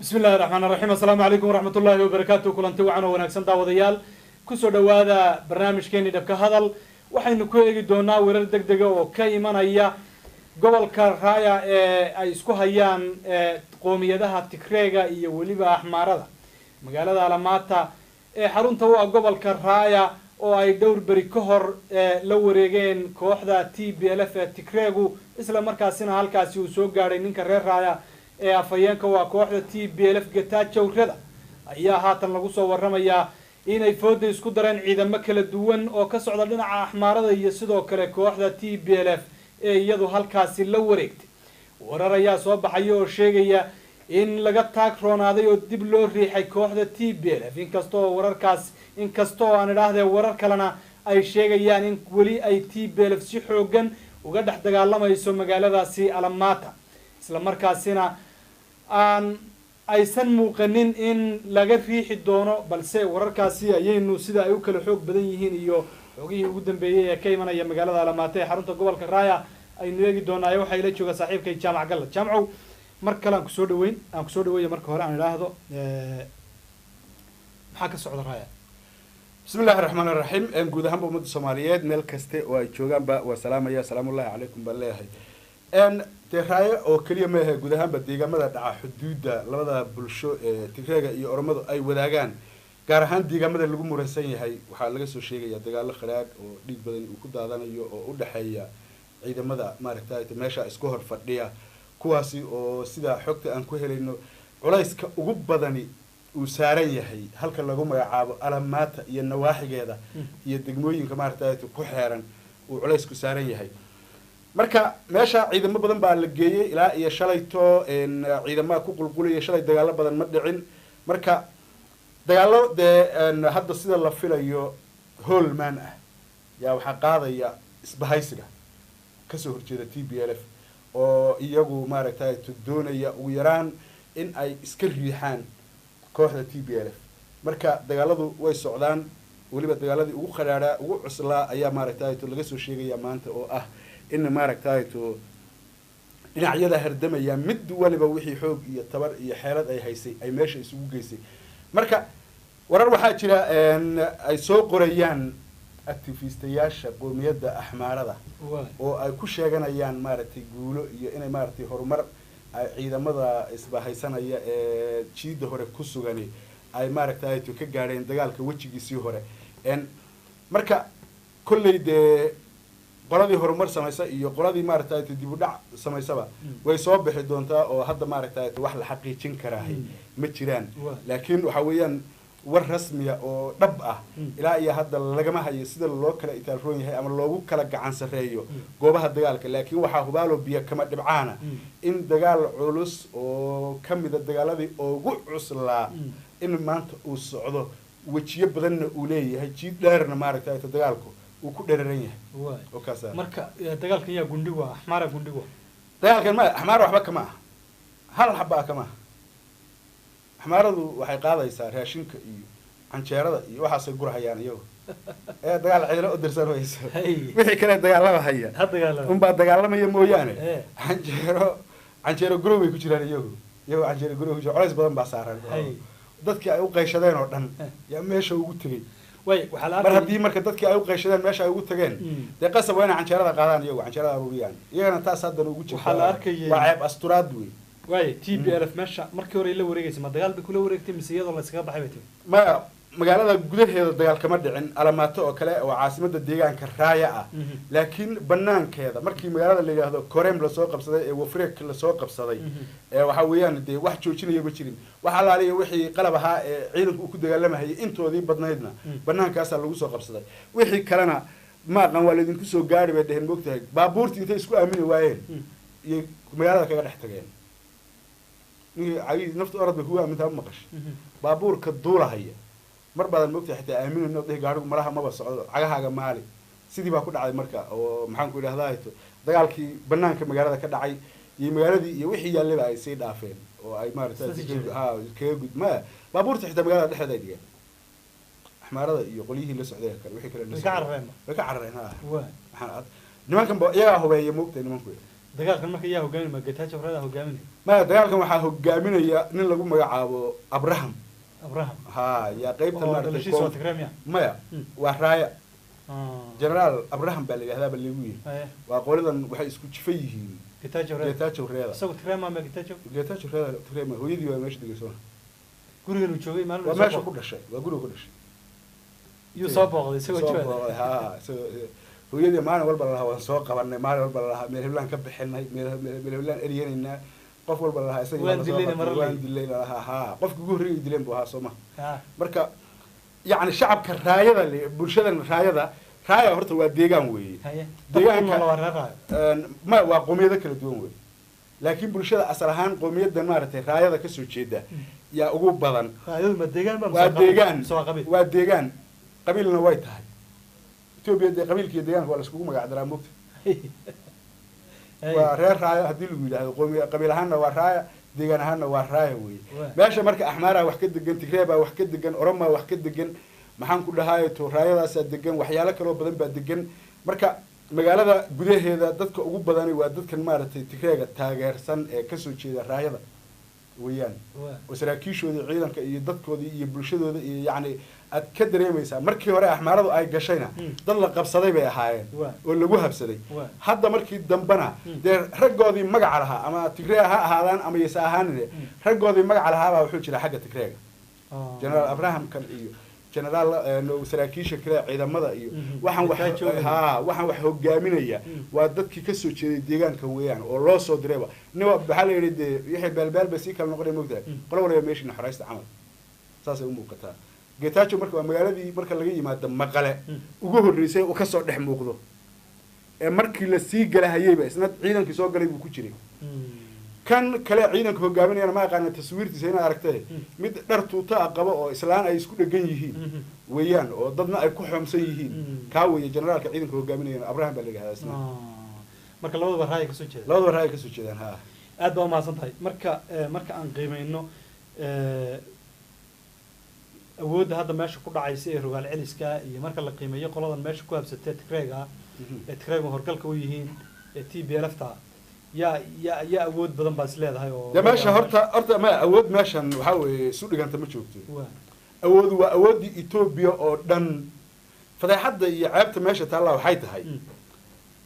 بسم الله الرحمن الرحيم السلام عليكم ورحمة الله وبركاته كلنتي وعنا ونكسن داوديال كسو دوادا برنامج كيني دبك هذل waxaynu ku eegi doonaa weerar degdeg ah oo ka imanaya gobolka Raaya ee ay isku hayaan qoomiyadaha Tigreega iyo waliba Axmaarada magaalada Alamaata ee xarunta u ah gobolka Raaya oo ay dhowr bari ka hor la wareegeen kooxda TPLF ee Tigreegu isla markaasina halkaasi uu soo gaaray ninka reer Raaya ee afayeenka waa kooxda TPLF Getachew ayaa haatan lagu soo waramayaa inay fooda isku dareen ciidamo kala duwan oo ka socda dhinaca Axmaarada iyo sidoo kale kooxda TPLF ee iyadu halkaasi la wareegtay warar ayaa soo baxay oo sheegaya in laga taagroonaaday oo dib loo riixay kooxda TPLF inkastoo aan idhaahdee warar kalena ay sheegayaan in weli ay TPLF si xoogan uga dhex dagaalamayso magaaladaasi Alamaata isla markaasina aan aysan muuqanin in laga riixi doono balse wararkaasi ayaynu sida ay u kala xoog badan yihiin iyo xogihii ugu dambeeyay ee ka imanaya magaalada Alamaata ee xarunta gobolka Raaya aynu eegi doonaa waxa ila jooga saaxiibkay Jaamac Galla Jaamcow mar kale aan ku soo dhaweeyo marka hore aan ilaahdo maxaa ka socda Raaya بسم الله الرحمن الرحيم ان guud ahaan ummadda Soomaaliyeed meel kaste oo ay joogaan ba wa salaamaya salaamullaahi calaykum baleeyahay ان Raaya oo kaliya ma aha guud ahaan deegaamada dhaca xuduudda labada bulsho ee Tigreega iyo Oromadu ay wadaagaan gaar ahaan deegaamada lagu muransan yahay waxa laga soo sheegaya dagaalo khalaad oo dhiig badan uu ku daadanayo oo u dhaxeeya ciidamada maaragtay meesha isku hor fadhiya kuwaasi oo sida xogta aan ku helayno culayska ugu badani uu saaran yahay halka lagu magacaabo Alamaata iyo nawaaxigeeda iyo degmooyinka maaragtay ku xeeran uu culaysku saaran yahay marka meesha ciidamo badan baa la geeyay ilaa iyo shalayto ciidamada ku qulqulay shalay dagaalo badan ma dhicin marka dagaalo hadda sida la filayo Holman ah yaa waxa qaadaya isbahaysiga ka soo horjeeda TPLF oo iyagu maaragtay doonaya ugu yaraan in ay iska riixaan kooxda TPLF marka dagaaladu way socdaan waliba dagaaladii ugu qaraara ugu cuslaa ayaa maaragtay laga soo sheegaya maanta oo ah in maaragtay dhinacyada hardamaya mid waliba wixii xoog iyo tabar iyo xeelad ay haysay ay meesha isugu geysay marka warar waxa jira ay soo qorayaan activistayaasha qoomiyadda Axmaarada oo ay ku sheeganayaan maaragtay guulo iyo inay maaragtay horumar ay ciidamada isbahaysanaya ee jiida hore ku sugan ay maaragtay ka gaareen dagaalka wajigiisii hore marka kullay qoladii horumar samaysa iyo qoladii maaragtay dib u dhac samaysaba way soo bixi doontaa oo hadda maaragtay wax la xaqiijin karaa ma jiraan laakiin waxa weeyaan war rasmi ah oo dhab ah ilaa iyo hadda lagama hayo sida loo kala itaalroon yahay ama loogu kala gacan sareeyo goobaha dagaalka laakiin waxa hubaalo biyo kama dhibcaana in dagaal culus oo kamida dagaaladii ugu cuslaa in maanta uu socdo wajiyo badanna uu leeyahay jiid dheerna maaragtay dagaalku uu ku dheeraran yahay oo kaasa marka dagaalkan yaa gundhigo Axmaara gundhigo dagaalkan ma Axmaara waxba kama hal xabba kama Axmaaradu waxay qaadaysaa raashinka iyo canjeerada iyo waxa ay gurahayaan iyagu dagaal ciidana u dirsan wayso wixii kale dagaalada hayaan baa dagaalamaya mooyaane canjeero gurub ay ku jiraan iyagu canjeero gurub culays badan baa saaran dadkii ay u qeyshadeen oo dhan yaa meesha ugu tagay mar haddii marka dadkii ay u qeyshadeen meesha ay ugu tageen dee qasab waa inay canjeerada qaadaan iyagu canjeerada ururiyaan iyagana taas haddan ugu jirta waxaa la arkayay waa ceeb asturaad wey TPLF meesha markii hore la wareegaysa ma dagaal bay kula wareegtay mise iyadoo la iskaga baxay bay timi ma magaalada gudaheeda dagaal kama dhicin Alamaata oo kale oo caasimada deegaanka Raaya ah laakiin banaankeeda markii magaalada la yiraahdo Korem la soo qabsaday ee Wafreek la soo qabsaday waxa weeyaan wax joojinaya ma jirin waxa la leeyahay wixii qalab ahaa ee ciidanku ku dagaalamay intoodii badnaydna banaankaas lagu soo qabsaday wixii kalena ma aqaan waa idinku soo gaari bay dheheen moogtahay baabuurtii intay isku aamini waayeen iyo magaalada kaga dhex tageen naftu orad bay kugu aamintaa maqash baabuurka duulahaya mar badan moogtahay xitaa aaminayno dheh gaarigu maraha maba socdo cagahaaga maali sidii baa ku dhacday marka oo maxaan ku idhahdaa dagaalkii banaanka magaalada ka dhacay iyo magaaladii iyo wixii yaalaba ay sii dhaafeen oo ay maaragtay kaga gudma baabuurta xitaa magaalada dhexdeeda ay dhigeen Axmaarada iyo qolyihii la socday wixii kale la socday way ka carareen nimankan iyaga hubeeyay moogtahay nimanku dagaalkan marka yaa hogaamin ma Getachew reeda hogaamin ma dagaalkan waxaa hogaaminaya nin lagu magacaabo Abraham ha yaa qaybta maartay maya waa raaya general Abraham baa la yiraahdaa lagu yiri waa qoladan waxay isku jifay yihiin Getachew reeda isagu Tigreema ma Getachew reeda Tigreema hooyadii waa meesha degayso guriga uu joogay maalin waa meesha ku dhashay waa guriga ku dhashay iyo soo booqday isagoo jooga ha hooyadii maalin walba la waan soo qabanay maalin walba la meel heblaan ka bixinay meel heblaan eriyanayna qof walba la isaga waan dilay ha qofka ugu horreeyay dileen buu ahaa Soomaa marka yaani shacabka raayada bulshadan raaya horta waa deegaan weeye deegaanka ma waa qoomiyado kala duwan weeye laakiin bulshada asal ahaan qowmiyadan maaragtay raayada ka soo jeeda yaa ugu badan raayadu ma deegaan ba waa deegaan qabiilna way tahay Ethiopia de qabiilkii deegaanka waa la isku magac daraa moogta waa reer raaya hadii lagu yiraahdo qowmiya qabiil ahaanna waa raaya deegaan ahaanna waa raaya weeye meesha marka Axmaara wax ka degan Tigreeba wax ka degan Oromo wax ka degan maxaan ku dhahayo to raayadaas degan waxyaalo kale oo badan baa degan marka magaalada gudaheeda dadka ugu badan waa dadkan maaragtay Tigreega taageersan ee ka soo jeeda raayada weeyaan wasaraakiishooda ciidanka iyo dadkooda iyo bulshadooda iyo yaani aad ka dareemaysaa markii hore Axmaaradu ay gashayna dad la qabsaday bay ahaayeen oo lagu habsaday hadda markii dambana de raggoodii magac lahaa ama Tigreega ha ahaadaan ama yasa ahaanine raggoodii magac lahaa baa wuxuu jira xagga Tigreega General Abraham kan iyo General wasaraakiisha kale ciidamada iyo waxaan wax hogaaminaya waa dadkii ka soo jeeday deegaanka weeyaan oo loo soo direeba nin waxa la yiraahdaa wixii balbalba si kala noqday moogtaa qolo waliba meeshii xoreysta camal saas ay u muuqataa Getachew marka waa magaaladii marka laga yimaado Maqale ugu horeysay oo ka soo dhex muuqdo ee markii la sii galahayayba isna ciidankii soo galay buu ku jiray kan kale ciidanka hogaaminayna ma aqaan taswiirtiisa ina aragtay mid dhar tuuta qaba oo islaan ay isku dhagan yihiin weeyaan oo dadna ay ku xumsan yihiin ka weeye generalka ciidanka hogaaminayna Abraham baa la yiraahdaa isna marka labadaba raay ka soo jeedaan ha aad baa maasan tahay marka aan qiimeeyno awoodda hadda meesha ku dhacaysa ee rogaal celiska iyo marka la qiimeeyo qoladan meesha ku habsatay Tigreega horgalka u yihiin TPLF-ta ya awood badan baa is leedahay oo meesha horta ma awood meeshan waxa weeye isu dhiganta ma joogto awoodu waa awoodii Ethiopia oo dhan fadeexada iyo ceebta meesha taala waxay tahay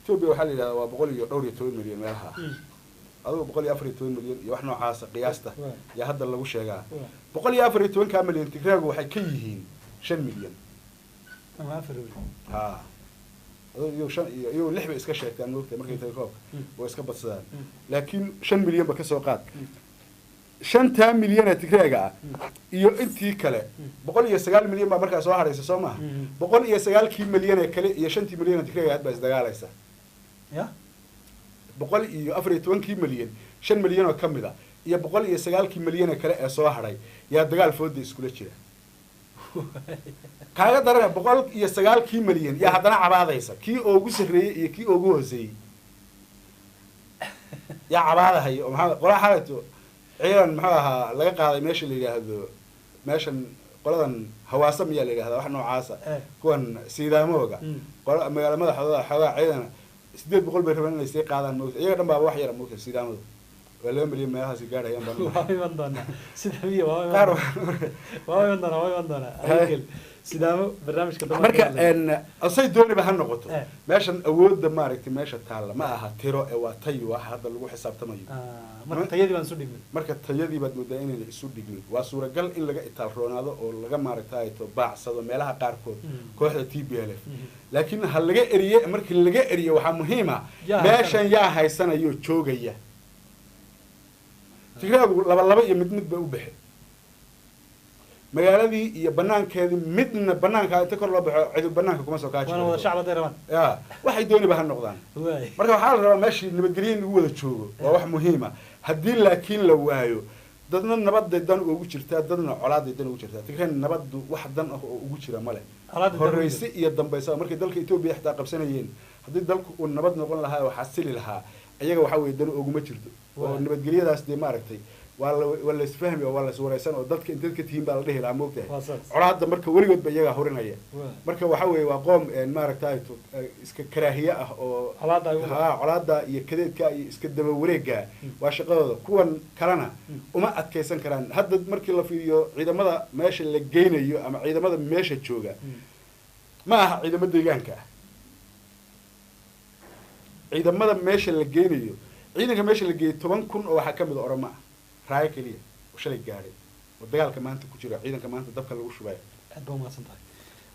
Ethiopia waxa la yiraahdaa waa 112 milyan meelaha adoo 114 milyan iyo wax noocaas qiyaasta ya hadda lagu sheegaa 114 ka milyan Tigreega waxay ka yihiin 5 milyan ama 4 ha iyo lixba iska sheegtaan moogta markay tahay koobka oo iska badsadaan laakiin 5 milyan ba ka soo qaad 5 milyan Tigreega iyo intii kale 109 milyan ba markaa soo haraysa Soomaa 109 milyan kale iyo 5 milyan Tigreega hadba is dagaalaysa ya 114 milyan 5 milyan oo kamida iyo 109 milyan kale ee soo haray yaa dagaal fooda iskula jira kaaga darana 109 milyan yaa hadana cabaadaysa kii ugu sareeyay iyo kii ugu hooseeyay yaa cabaadahay oo maxaa qolaa xalato ciidan maxaa ahaa laga qaaday meesha la yiraahdo meeshan qoladan hawaasa miyaa la yiraahdaa wax noocaasa kuwan siidamooga qola magaalada madaxdooda xoogaa ciidan 800 bay rabaan inay sii qaadaan moogta iyaga dhan baa wax yar moogta siidamada ولا ملي ما هذا سيجار هي ما ضنا سيدامية ما ضنا هيكل سيدامو برنامج كده مركا إن أصيد دوني بهالنقطة ماشان أود مارك ماشان تعلم ما أها ترى أو تيو هذا اللي هو حساب تمايو مركا تيادي بنسود دقمن مركا تيادي بدو داين اللي يسود دقمن وصورة قال إن لقى إتالرون هذا أو لقى مارك تاي تباع صدق ملها قاركود كوحدة TPLF لكن هل لقى إريا مركا لقى إريا وحمهمة ماشان يا هاي سنة يو تشوجية Tigreegu laba iyo mid ba u bixi magaaladii iyo banaankeedii midna banaanka inta kor loo baxo cid banaanka kuma soo kaajin wada shacab deeran waxay doonayba ha noqdaan marka waxa la rabaa meeshii nabadgelyo in lagu wada joogo waa wax muhiim ah hadii laakiin la waayo dadna nabad dan ugu jirtaa dadna colaad dan ugu jirtaa Tigreeg nabadu wax dan ah oo ugu jira male horeysi iyo dambaysa markii dalka Itoobiya xitaa qabsanayeen hadii dalku uu nabad noqon lahaa waxa xasili lahaa ayaga waxa weey dan ugu ma jirto oo nabadgelyadaas de maaragtay waa la isfahmi oo waa la iswareysan oo dadka in dadka tihiin baa la dhihi lahaa moogtahay waa saas colaadda marka weligoodba iyagaa horinaya waa marka waxa weeye waa qoom maaragtay iska karaahiye ah oo colaadda ay ha colaadda iyo kadeedka iyo iska daba wareega waa shaqadooda kuwan kalena uma adkeysan karaan hadda markii la fiiriyo ciidamada meesha la geynayo ama ciidamada meesha jooga ma aha ciidamo deegaanka ah ciidamada meesha la geynayo ciidanka meesha la geeyay 10,000 oo waxaa kamid Oromo ah raaya kaliya oo shalay gaaray oo dagaalka maanta ku jira ciidanka maanta dabka lagu shubayo aad baa umahadsan tahay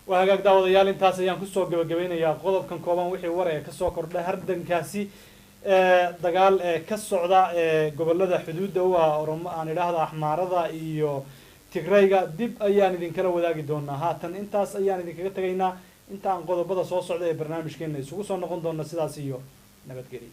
waa hagaag daawadayaal intaas ayaan kusoo gabagabeynayaa qodobkan kooban wixii war ee kasoo kordhay hardankaasi dagaal ka socda gobolada xuduudda u ah Oromo aan idhaahdo Axmaarada iyo Tigrayga dib ayaan idinkala wadaagi doonaa haatan intaas ayaan idinkaga tagaynaa inta aan qodobada soo socda ee barnaamijkeena isugu soo noqon doona sidaas iyo nabadgelyo